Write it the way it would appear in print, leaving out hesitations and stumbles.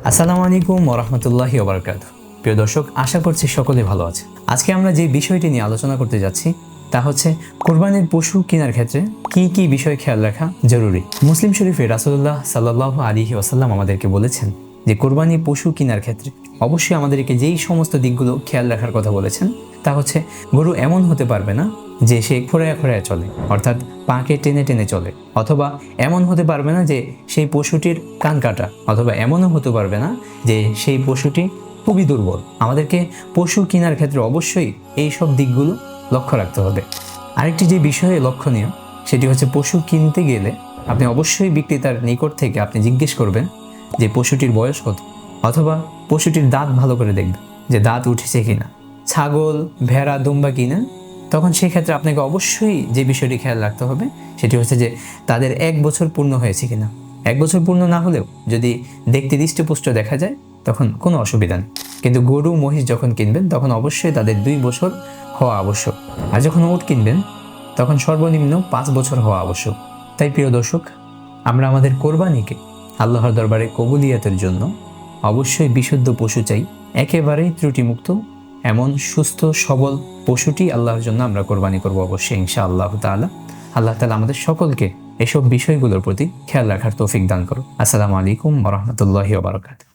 আসসালামু আলাইকুম ওয়া রাহমাতুল্লাহি ওয়া বারাকাতুহু। প্রিয় দর্শক, আশা করছি সকলে ভালো আছে। আজকে আমরা যে বিষয়টি নিয়ে আলোচনা করতে যাচ্ছি তা হচ্ছে কুরবানির পশু কেনার ক্ষেত্রে কি কি বিষয় খেয়াল রাখা জরুরি। মুসলিম শরীফে রাসূলুল্লাহ সাল্লাল্লাহু আলাইহি ওয়াসাল্লাম আমাদেরকে বলেছেন যে কুরবানি পশু কেনার ক্ষেত্রে অবশ্যই আমাদেরকে যেই সমস্ত দিকগুলো খেয়াল রাখার কথা বলেছেন তা হচ্ছে গরু এমন হতে পারবে না যে সে খোঁড়ায় খোঁড়ায় চলে, অর্থাৎ পাকে টেনে টেনে চলে, অথবা এমন হতে পারবে না যে সেই পশুটির কান কাটা, অথবা এমনও হতে পারবে না যে সেই পশুটি খুবই দুর্বল। আমাদেরকে পশু কেনার ক্ষেত্রে অবশ্যই এই সব দিকগুলো লক্ষ্য রাখতে হবে। আরেকটি যে বিষয়ে লক্ষণীয় সেটি হচ্ছে পশু কিনতে গেলে আপনি অবশ্যই বিক্রেতার নিকট থেকে আপনি জিজ্ঞেস করবেন যে পশুটির বয়স কত, অথবা পশুটির দাঁত ভালো করে দেখবেন যে দাঁত উঠেছে কিনা। ছাগল, ভেড়া, দুম্বা কিনা, তখন সেক্ষেত্রে আপনাকে অবশ্যই যে বিষয়টি খেয়াল রাখতে হবে সেটি হচ্ছে যে তাদের 1 বছর পূর্ণ হয়েছে কিনা। 1 বছর পূর্ণ না হলেও যদি দেখতে হৃষ্টপুষ্ট দেখা যায় তখন কোনো অসুবিধা নেই, কিন্তু গরু মহিষ যখন কিনবেন তখন অবশ্যই তাদের 2 বছর হওয়া আবশ্যক। আর যখন উট কিনবেন তখন সর্বনিম্ন 5 বছর হওয়া আবশ্যক। তাই প্রিয় দর্শক, আমরা আমাদের কোরবানিকে আল্লাহর দরবারে কবুলিয়াতের জন্য অবশ্যই বিশুদ্ধ পশু চাই, একেবারেই ত্রুটিমুক্ত এমন সুস্থ সবল পশুটি আল্লাহর জন্য আমরা কোরবানি করবো অবশ্যই ইনশাআল্লাহ তাআলা। আল্লাহ তাআলা আমাদের সকলকে এসব বিষয়গুলোর প্রতি খেয়াল রাখার তৌফিক দান করুন। আসসালামু আলাইকুম ওয়া রাহমাতুল্লাহি ওয়া বারাকাতুহু।